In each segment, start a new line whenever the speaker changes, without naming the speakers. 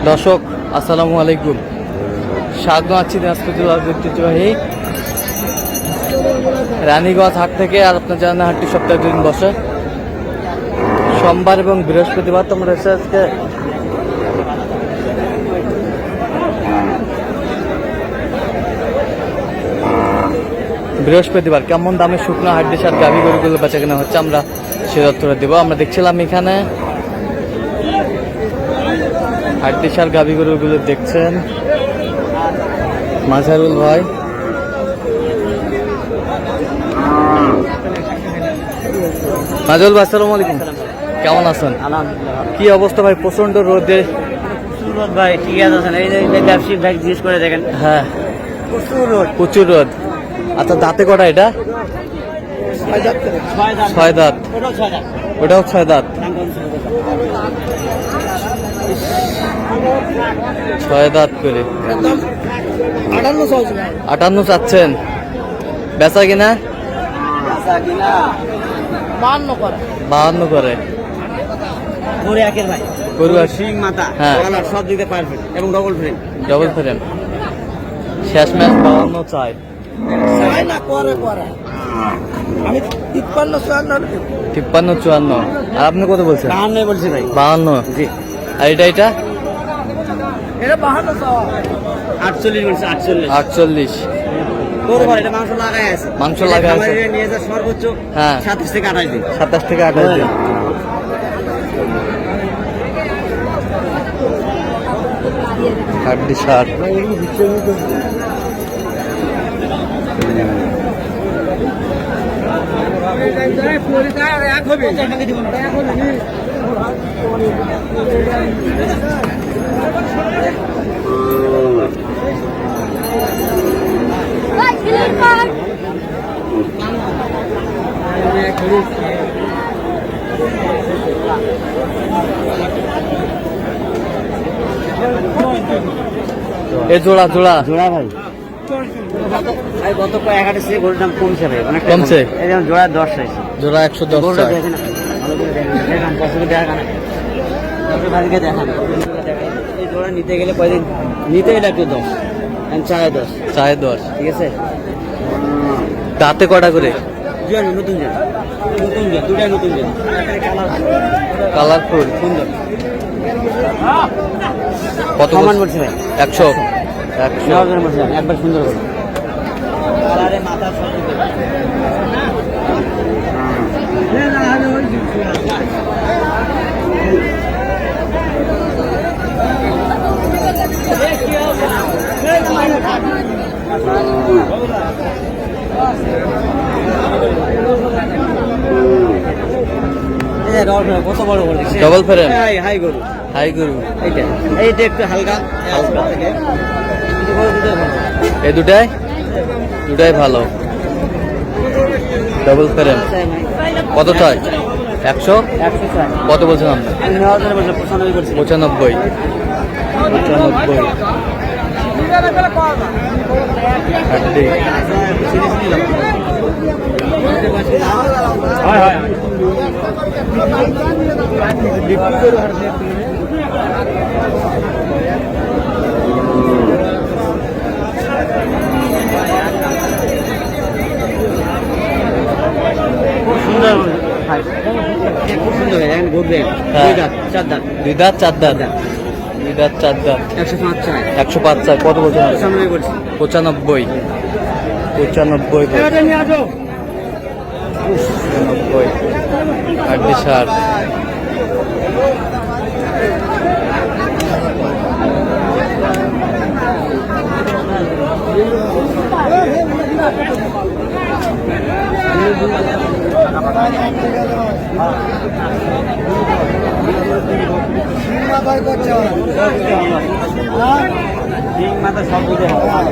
দর্শক আসসালামু আলাইকুম, স্বাগত আছি দিনাজপুর জেলার ঐতিহ্যবাহী রানীগঞ্জ হাট থেকে। আর আপনার জানেন হাটটি সপ্তাহে 2 দিন বসে, সোমবার এবং বৃহস্পতিবার। তোমরা আজকে বৃহস্পতিবার কেমন দামে শুকনো হাড্ডি সার গাভী গরুগুলো বেচা কেনা হচ্ছে আমরা সে তথ্যটা দেবো। আমরা দেখছিলাম এখানে হাড্ডি সার গাভী গরুগুলো দেখছেন মাঝারুল ভাই। মাঝারুল ভাই আসসালামু আলাইকুম, কেমন আছেন? কি অবস্থা ভাই? প্রচন্ড রোদে
ভাই ঠিক আছে, এই যে ব্যবসায়িক ভাই জিজ্ঞেস করে দেখেন।
হ্যাঁ,
প্রচুর রোদ।
প্রচুর রোদ। আচ্ছা, দাঁতে কটা এটা? 6 দাঁত। ওটাও 6 দাঁত। 6 দাঁত করে 58 চাচ্ছেন, বেচা কিনা 52 করে। গরু
সিং মাথা,
হ্যাঁ,
সব দিকে পারফেক্ট এবং ডবল ফ্রেম।
Double frame. শেষ ম্যাচ 52 চাই।
আমি
53-54। আর আপনি কত বলছেন?
52 বলছি ভাই।
52।
জি।
আর এটা
48 বলছি।
48।
তোর ঘরে এটা মাংস লাগাই আছে।
মাংস লাগাই আছে।
খামারে নিয়ে যা সর্বোচ্চ
হ্যাঁ
27 থেকে 28 দিন।
27 থেকে 28 দিন। হাড্ডি সার। এ জোড়া জোড়া
জোড়া ভাই গত কয়েক হাটে সে গরুর দাম কমছে ভাই, অনেক
কমছে।
এই যেমন জোড়া 10 চাইছে।
জোড়া 110
গরুটা
চাই।
দেখেন, ভালো করে দেখেন, দেখান পছন্দ দেখান, ভাইকে দেখান। এই জোড়া নিতে গেলে কয়দিন নিতে গেলে একটু 10 চায় 10
চায় 10।
ঠিক আছে।
দাঁতে কটা করে?
জোড়া নতুন জোড়া, নতুন জোড়া, দুটাই নতুন জোড়া।
কালারফুল
সুন্দর।
কত
সমান বলছি ভাই
100।
নেওয়ার জন্য বলছিলাম, একবার সুন্দর করে। কালারে মাথা সব দিকে। কত বড় বড়
ডবল ফ্রেম।
হাই গরু,
হাই গরু।
এইটা একটু হালকা হালকা থেকে
এই দুটাই ভালো। Double frame. কত চাই? 100।
100 চাই।
কত বলছেন আপনার?
নেওয়ার জন্য বলছে 95 করছি।
95। হাড্ডি।
খুব সুন্দর ভাই, খুব সুন্দর দেখেন। ঘুরবে
হ্যাঁ।
2 দাঁত 4 দাঁত।
2 দাঁত 4 দাঁত। 2 দাঁত 4 দাঁত।
105 চাই।
105 চাই। কত বলছেন?
95 করছি।
95। 95 হাড্ডি সার।
মাথা সব দিতে হবে।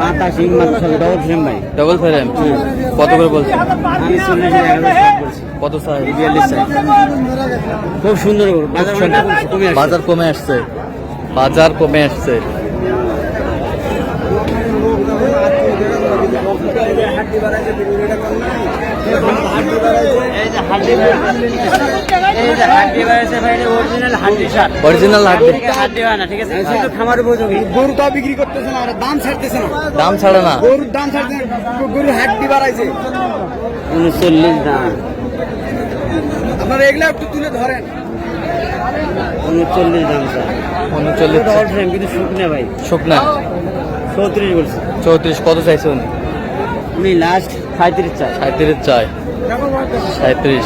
মাথা সিং মাত্র ডবল ফ্রেম ভাই।
ডবল ফ্রেম কত করে বলছেন?
আমি 40,000 বলছি।
কত সাইজ?
42 সাইজ। খুব সুন্দর গরু। বাজার অনেকটা কমে আসছে।
বাজার কমে আসছে, বাজার কমে আসছে।
এই যে হাড্ডি বাড়াইছে ভাই, এটা অরিজিনাল হাড্ডি শার্ট।
অরিজিনাল হাড্ডি,
হাড্ডি হয় না, ঠিক আছে? শুধু খামার উপযোগী।
গরুটাও বিক্রি করতেছে না, আর দাম ছাড়তেছে না।
দাম ছাড়ে না।
গরুর দাম ছাড়তেছে না, গরুর হাড্ডি বাড়াইছে।
39 দাম।
আপনারা এগুলা একটু তুলে ধরেন।
39 দাম স্যার।
39
ডবল ফ্রেম কিন্তু শুকনা ভাই।
শুকনা
34 বলছে।
34 কত চাইছেন?
উনি লাস্ট 35 চাই।
37 চাই, 37।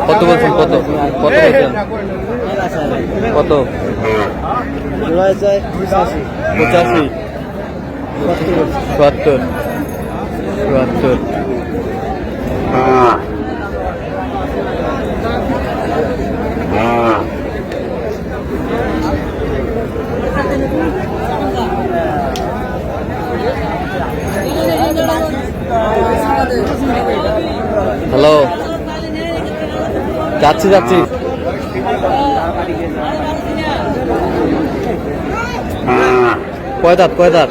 কত বলছেন? কত কত বলছেন? কত? 85, 70, 72। হ্যালো, যাচ্ছি যাচ্ছি। কয় দাঁত? কয় দাঁত?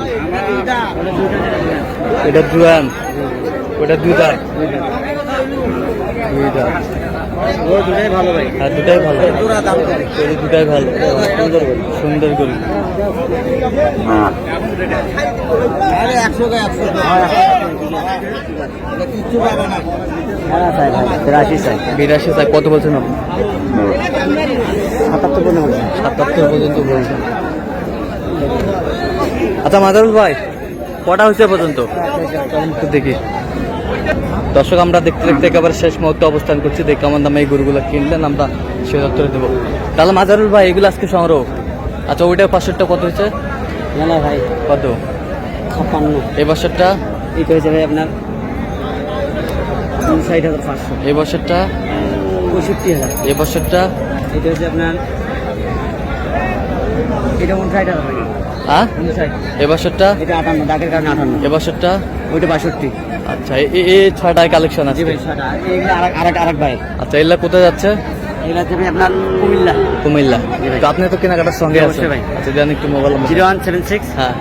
এটা জুয়ান, ওটা 2 দাঁত। 2 দাঁত।
ও দুটাই ভালো ভাই।
হ্যাঁ, দুটাই ভালো, এই দুটাই ভালো, সুন্দর গরু, সুন্দর গরু।
83 চাই।
82 চাই। কত বলছেন আপনি?
77
পর্যন্ত বলছেন। আচ্ছা মাদারুল ভাই, কটা হয়েছে পর্যন্ত? একটু দেখি। দর্শক, আমরা দেখতে দেখতে একেবারে শেষ মুহূর্তে অবস্থান করছি। দেখে কেমন দামে এই গরুগুলো কিনলেন আমরা সে উত্তরে দেবো। তাহলে মাজারুল ভাই, এগুলো আজকে সংগ্রহ। আচ্ছা, ওইটা 500টা কত হয়েছে?
মেলা ভাই
কত?
56।
এই বছরটা?
এটা হয়েছে ভাই আপনার 60,500।
এই বছরটা?
65,000।
এই বছরটা?
এটা হচ্ছে আপনার, এটা 59,000 ভাই।
হ্যাঁ,
59।
এই বছরটা?
এটা 58, ডাকের কারণে 58।
এই বছরটা?
ওইটা 62।
আচ্ছা, এই 6টায় কালেকশন
জি
আছে।
ভাই, ছয়টা। এইগুলো আরেক ভাই।
আচ্ছা, এগুলা কোথায় যাচ্ছে?
এগুলো হচ্ছে ভাই আপনার কুমিল্লা।
কুমিল্লা।
জি ভাই।
তো আপনি তো কেনাকাটার সঙ্গে আছেন
অবশ্যই ভাই।
আচ্ছা, দেন একটু মোবাইল নম্বর।
0176
হ্যাঁ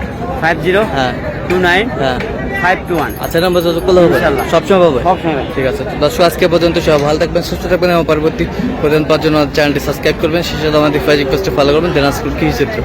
50
হ্যাঁ
29
হ্যাঁ
521।
আচ্ছা, নাম্বার যোগাযোগ করলে হবে?
ইনশাআল্লাহ।
সবসময় পাবে?
সবসময় ভাই।
ঠিক আছে। তো দর্শক, আজকে পর্যন্ত সবাই ভালো থাকবেন, সুস্থ থাকবেন এবং পরবর্তী প্রতিদিন পাওয়ার জন্য চ্যানেলটি সাবস্ক্রাইব করবেন। শেষে আমাদের ফেসবুক পেজটি ফলো করবেন। দেন আজকে কৃষি চিত্র।